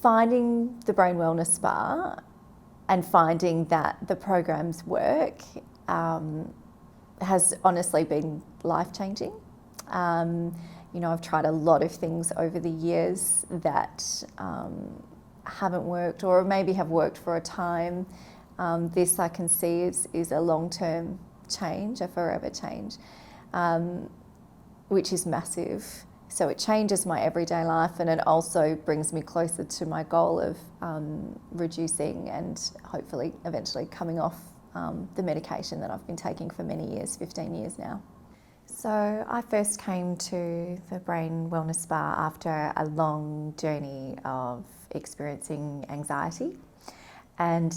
finding the Brain Wellness Spa and finding that the programs work has honestly been life-changing. I've tried a lot of things over the years that haven't worked, or maybe have worked for a time. This I can see is a long-term change, a forever change, which is massive. So it changes my everyday life, and it also brings me closer to my goal of reducing and hopefully eventually coming off the medication that I've been taking for many years, 15 years now. So I first came to the Brain Wellness Spa after a long journey of experiencing anxiety, and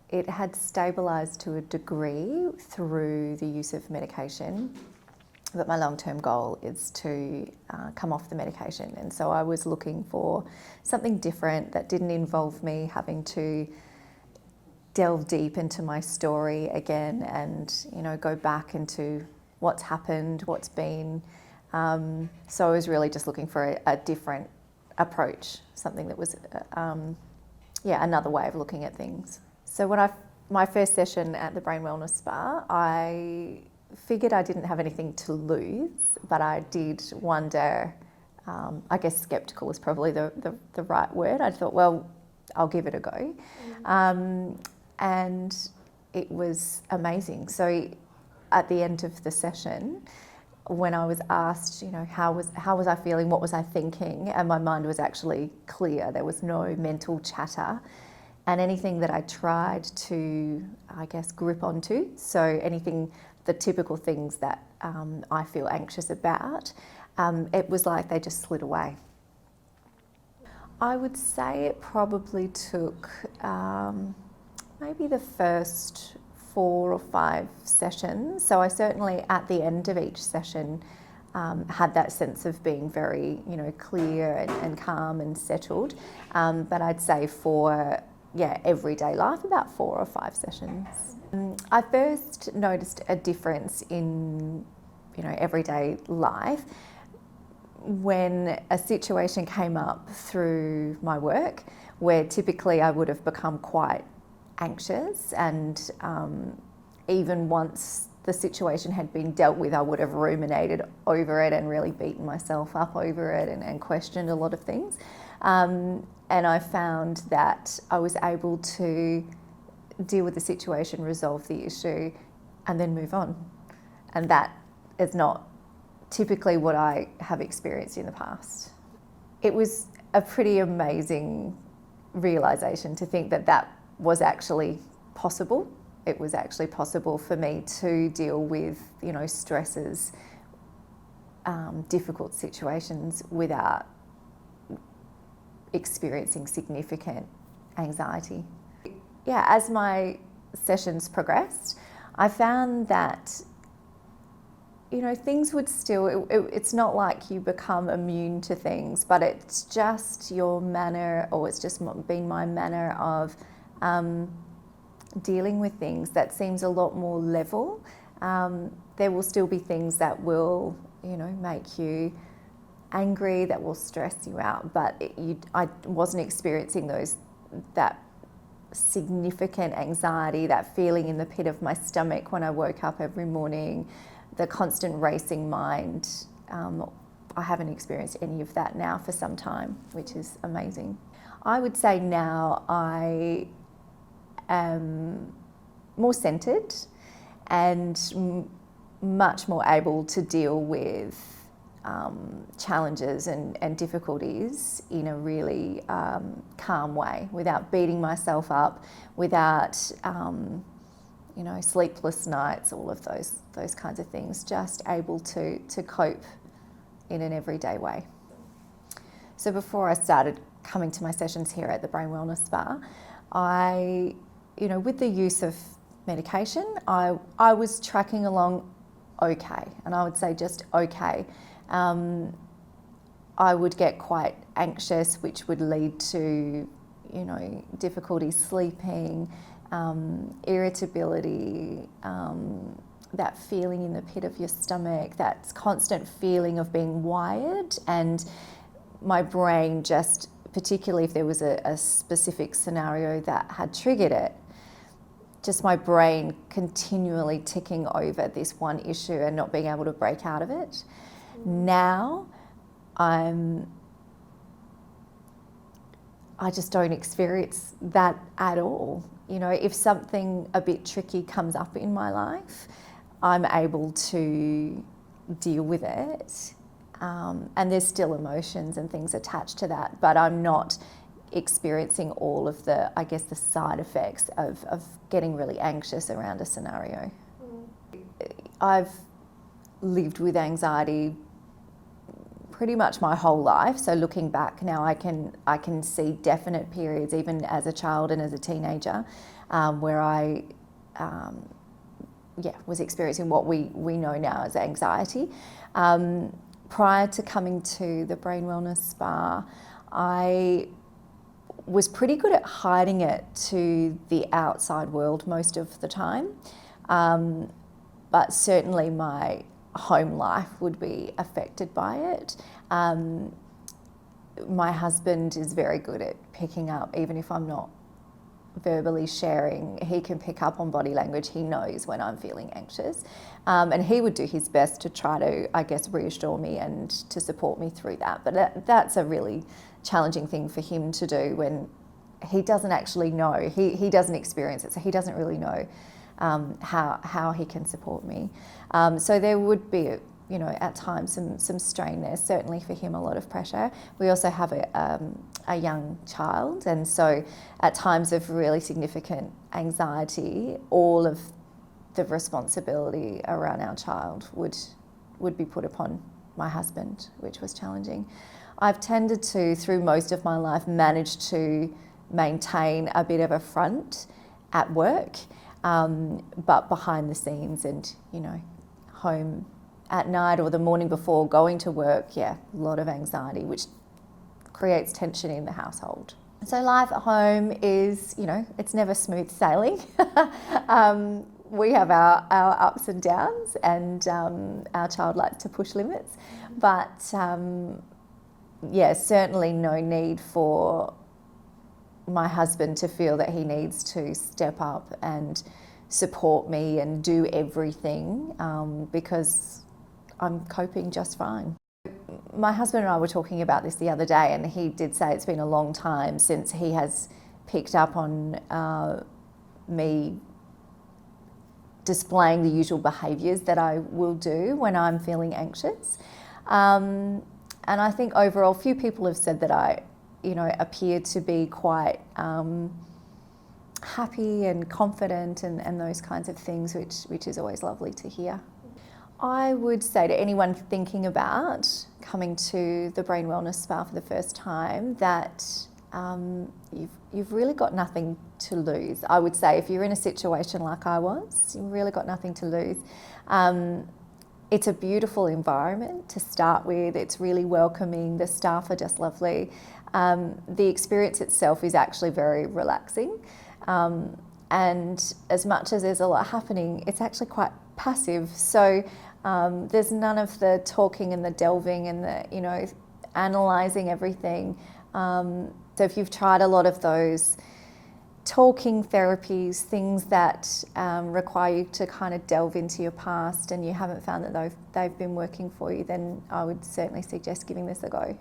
it had stabilised to a degree through the use of medication. But my long-term goal is to come off the medication, and so I was looking for something different that didn't involve me having to delve deep into my story again and go back into what's happened, what's been. So I was really just looking for a different approach, something that was another way of looking at things. So when my first session at the Brain Wellness Spa, I figured I didn't have anything to lose, but I did wonder, I guess skeptical is probably the right word. I thought, well, I'll give it a go. And it was amazing. So at the end of the session, when I was asked, how was I feeling, what was I thinking, and my mind was actually clear. There was no mental chatter. And anything that I tried to, I guess, grip onto, so the typical things that I feel anxious about, it was like they just slid away. I would say it probably took maybe the first 4 or 5 sessions. So I certainly, at the end of each session, had that sense of being very, clear and calm and settled. But I'd say for everyday life, about 4 or 5 sessions. I first noticed a difference in, everyday life when a situation came up through my work where typically I would have become quite anxious, and even once the situation had been dealt with, I would have ruminated over it and really beaten myself up over it and questioned a lot of things. And I found that I was able to deal with the situation, resolve the issue, and then move on. And that is not typically what I have experienced in the past. It was a pretty amazing realisation to think that was actually possible. It was actually possible for me to deal with, stresses, difficult situations without experiencing significant anxiety. Yeah, as my sessions progressed, I found that, things would still, it's not like you become immune to things, but it's just your manner, or it's just been my manner of dealing with things that seems a lot more level. There will still be things that will, make you angry, that will stress you out, but I wasn't experiencing that significant anxiety, that feeling in the pit of my stomach when I woke up every morning, the constant racing mind. I haven't experienced any of that now for some time, which is amazing. I would say now I am more centered and much more able to deal with challenges and difficulties in a really calm way, without beating myself up, without sleepless nights, all of those kinds of things. Just able to cope in an everyday way. So before I started coming to my sessions here at the Brain Wellness Spa, I, with the use of medication, I was tracking along okay, and I would say just okay. I would get quite anxious, which would lead to, difficulty sleeping, irritability, that feeling in the pit of your stomach, that constant feeling of being wired, and my brain just particularly if there was a specific scenario that had triggered it, just my brain continually ticking over this one issue and not being able to break out of it. Now I just don't experience that at all. You know, if something a bit tricky comes up in my life, I'm able to deal with it. And there's still emotions and things attached to that, but I'm not experiencing all of the, I guess, the side effects of getting really anxious around a scenario. I've lived with anxiety pretty much my whole life. So looking back now, I can see definite periods, even as a child and as a teenager, where I was experiencing what we know now as anxiety. Prior to coming to the Brain Wellness Spa, I was pretty good at hiding it to the outside world most of the time. But certainly my home life would be affected by it. My husband is very good at picking up, even if I'm not verbally sharing, he can pick up on body language. He knows when I'm feeling anxious. And he would do his best to try to, I guess, reassure me and to support me through that. But that's a really challenging thing for him to do when he doesn't actually know. He doesn't experience it, so he doesn't really know how he can support me. So there would be, you know, at times some strain there, certainly for him a lot of pressure. We also have a young child, and so at times of really significant anxiety, all of the responsibility around our child would be put upon my husband, which was challenging. I've tended to, through most of my life, manage to maintain a bit of a front at work, but behind the scenes and, you know, home at night or the morning before going to work, a lot of anxiety, which creates tension in the household. So life at home is, you know, it's never smooth sailing. We have our ups and downs, and our child likes to push limits. But certainly no need for my husband to feel that he needs to step up and support me and do everything, because I'm coping just fine. My husband and I were talking about this the other day, and he did say it's been a long time since he has picked up on me displaying the usual behaviours that I will do when I'm feeling anxious. And I think overall, few people have said that I, you know, appear to be quite happy and confident and those kinds of things, which is always lovely to hear. I would say to anyone thinking about coming to the Brain Wellness Spa for the first time that you've really got nothing to lose. I would say if you're in a situation like I was, you've really got nothing to lose. It's a beautiful environment to start with. It's really welcoming. The staff are just lovely. The experience itself is actually very relaxing. And as much as there's a lot happening, it's actually quite passive. So there's none of the talking and the delving and the, you know, analysing everything. So if you've tried a lot of those talking therapies, things that require you to kind of delve into your past, and you haven't found that they've been working for you, then I would certainly suggest giving this a go.